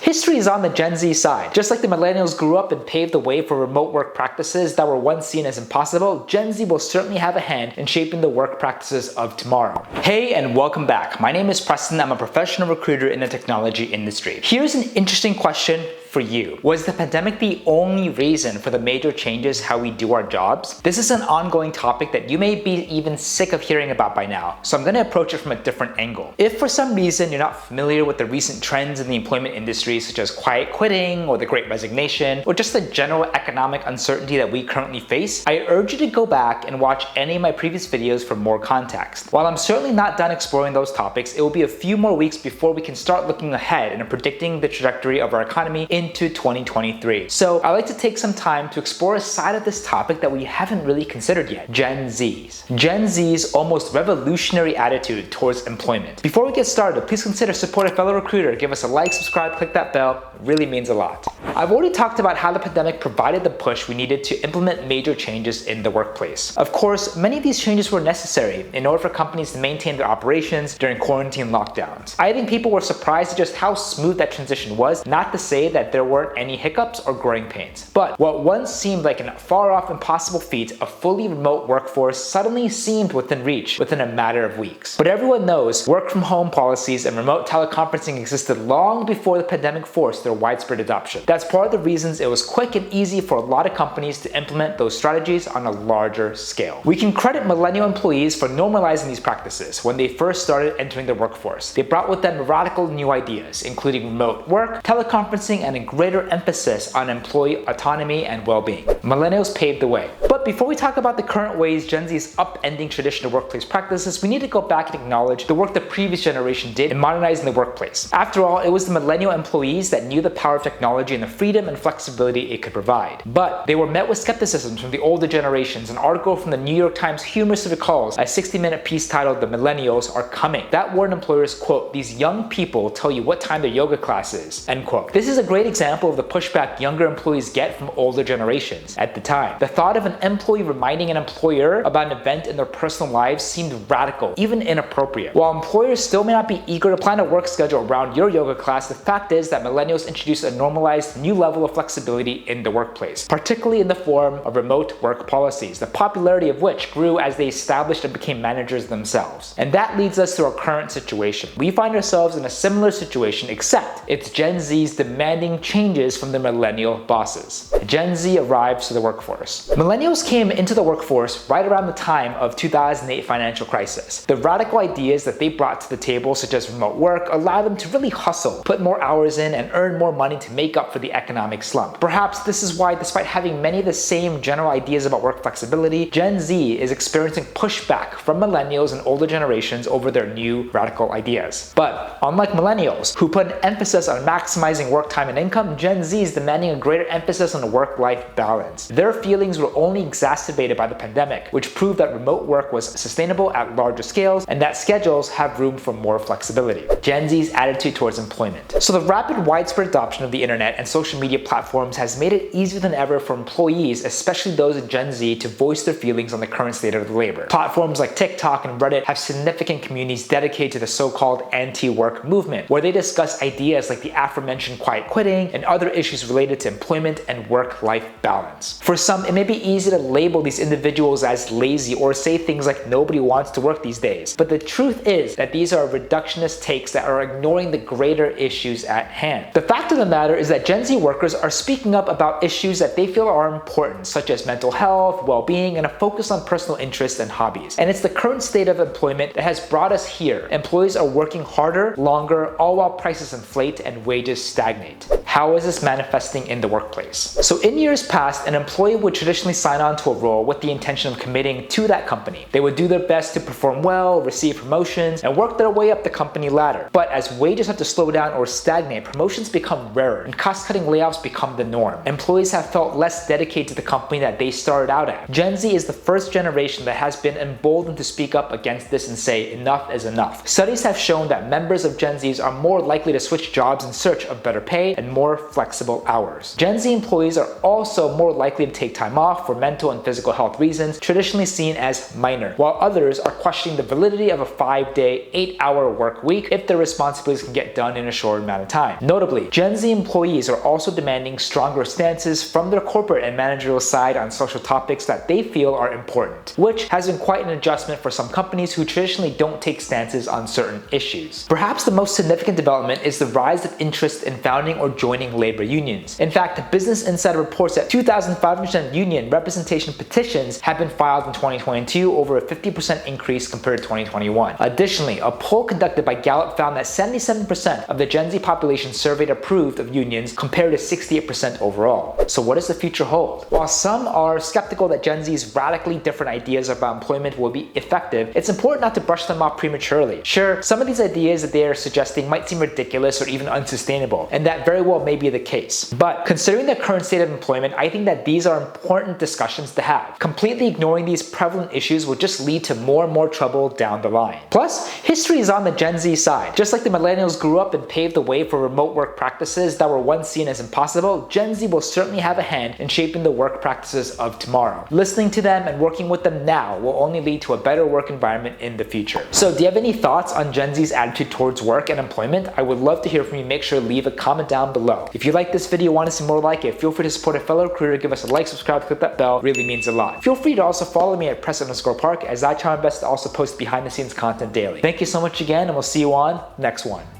history is on the Gen Z side. Just like the millennials grew up and paved the way for remote work practices that were once seen as impossible, Gen Z will certainly have a hand in shaping the work practices of tomorrow. Hey, and welcome back. My name is Preston. I'm a professional recruiter in the technology industry. Here's an interesting question for you. Was the pandemic the only reason for the major changes how we do our jobs? This is an ongoing topic that you may be even sick of hearing about by now, so I'm going to approach it from a different angle. If for some reason you're not familiar with the recent trends in the employment industry, such as quiet quitting or the Great Resignation, or just the general economic uncertainty that we currently face, I urge you to go back and watch any of my previous videos for more context. While I'm certainly not done exploring those topics, it will be a few more weeks before we can start looking ahead and predicting the trajectory of our economy into 2023. So I like to take some time to explore a side of this topic that we haven't really considered yet: Gen Zs. Gen Z's almost revolutionary attitude towards employment. Before we get started, please consider supporting a fellow recruiter. Give us a like, subscribe, click that bell. It really means a lot. I've already talked about how the pandemic provided the push we needed to implement major changes in the workplace. Of course, many of these changes were necessary in order for companies to maintain their operations during quarantine lockdowns. I think people were surprised at just how smooth that transition was, not to say that there weren't any hiccups or growing pains. But what once seemed like a far-off impossible feat, a fully remote workforce, suddenly seemed within reach within a matter of weeks. But everyone knows work-from-home policies and remote teleconferencing existed long before the pandemic forced their widespread adoption. That's part of the reasons it was quick and easy for a lot of companies to implement those strategies on a larger scale. We can credit millennial employees for normalizing these practices when they first started entering the workforce. They brought with them radical new ideas, including remote work, teleconferencing, and a greater emphasis on employee autonomy and well-being. Millennials paved the way. But before we talk about the current ways Gen Z is upending traditional workplace practices, we need to go back and acknowledge the work the previous generation did in modernizing the workplace. After all, it was the millennial employees that knew the power of technology and the freedom and flexibility it could provide. But they were met with skepticism from the older generations. An article from the New York Times humorously recalls a 60-minute piece titled "The Millennials Are Coming" that warned employers, quote, "These young people tell you what time their yoga class is," end quote. This is a great example of the pushback younger employees get from older generations. At the time, the thought of an employee reminding an employer about an event in their personal lives seemed radical, even inappropriate. While employers still may not be eager to plan a work schedule around your yoga class, the fact is that millennials introduced a normalized new level of flexibility in the workplace, particularly in the form of remote work policies, the popularity of which grew as they established and became managers themselves. And that leads us to our current situation. We find ourselves in a similar situation, except it's Gen Z's demanding changes from the millennial bosses. Gen Z arrives to the workforce. Millennials came into the workforce right around the time of 2008 financial crisis. The radical ideas that they brought to the table, such as remote work, allowed them to really hustle, put more hours in, and earn more money to make up for the economic slump. Perhaps this is why, despite having many of the same general ideas about work flexibility, Gen Z is experiencing pushback from millennials and older generations over their new radical ideas. But unlike millennials, who put an emphasis on maximizing work time and income, Gen Z is demanding a greater emphasis on work-life balance. Their feelings were only exacerbated by the pandemic, which proved that remote work was sustainable at larger scales and that schedules have room for more flexibility. Gen Z's attitude towards employment. So the rapid widespread adoption of the internet and social media platforms has made it easier than ever for employees, especially those in Gen Z, to voice their feelings on the current state of the labor. Platforms like TikTok and Reddit have significant communities dedicated to the so-called anti-work movement, where they discuss ideas like the aforementioned quiet quitting and other issues related to employment and work-life balance. For some, it may be easy to label these individuals as lazy or say things like nobody wants to work these days. But the truth is that these are reductionist takes that are ignoring the greater issues at hand. The fact of the matter is that Gen Z workers are speaking up about issues that they feel are important, such as mental health, well-being, and a focus on personal interests and hobbies. And it's the current state of employment that has brought us here. Employees are working harder, longer, all while prices inflate and wages stagnate. How is this manifesting in the workplace? So in years past, an employee would traditionally sign on to a role with the intention of committing to that company. They would do their best to perform well, receive promotions, and work their way up the company ladder. But as wages have to slow down or stagnate, promotions become rarer, and cost-cutting layoffs become the norm. Employees have felt less dedicated to the company that they started out at. Gen Z is the first generation that has been emboldened to speak up against this and say enough is enough. Studies have shown that members of Gen Zs are more likely to switch jobs in search of better pay and more flexible hours. Gen Z employees are also more likely to take time off for mental mental and physical health reasons, traditionally seen as minor, while others are questioning the validity of a 5-day, 8-hour work week if their responsibilities can get done in a short amount of time. Notably, Gen Z employees are also demanding stronger stances from their corporate and managerial side on social topics that they feel are important, which has been quite an adjustment for some companies who traditionally don't take stances on certain issues. Perhaps the most significant development is the rise of interest in founding or joining labor unions. In fact, Business Insider reports that 2,500 union representation petitions have been filed in 2022, over a 50% increase compared to 2021. Additionally, a poll conducted by Gallup found that 77% of the Gen Z population surveyed approved of unions compared to 68% overall. So what does the future hold? While some are skeptical that Gen Z's radically different ideas about employment will be effective, it's important not to brush them off prematurely. Sure, some of these ideas that they are suggesting might seem ridiculous or even unsustainable, and that very well may be the case. But considering the current state of employment, I think that these are important discussions to have. Completely ignoring these prevalent issues will just lead to more and more trouble down the line. Plus, history is on the Gen Z side. Just like the millennials grew up and paved the way for remote work practices that were once seen as impossible, Gen Z will certainly have a hand in shaping the work practices of tomorrow. Listening to them and working with them now will only lead to a better work environment in the future. So do you have any thoughts on Gen Z's attitude towards work and employment? I would love to hear from you. Make sure to leave a comment down below. If you like this video, want to see more like it, feel free to support a fellow recruiter, give us a like, subscribe, click that bell, it really means a lot. Feel free to also follow me at press_park, as I try my best to also post behind the scenes content daily. Thank you so much again, and we'll see you on next one.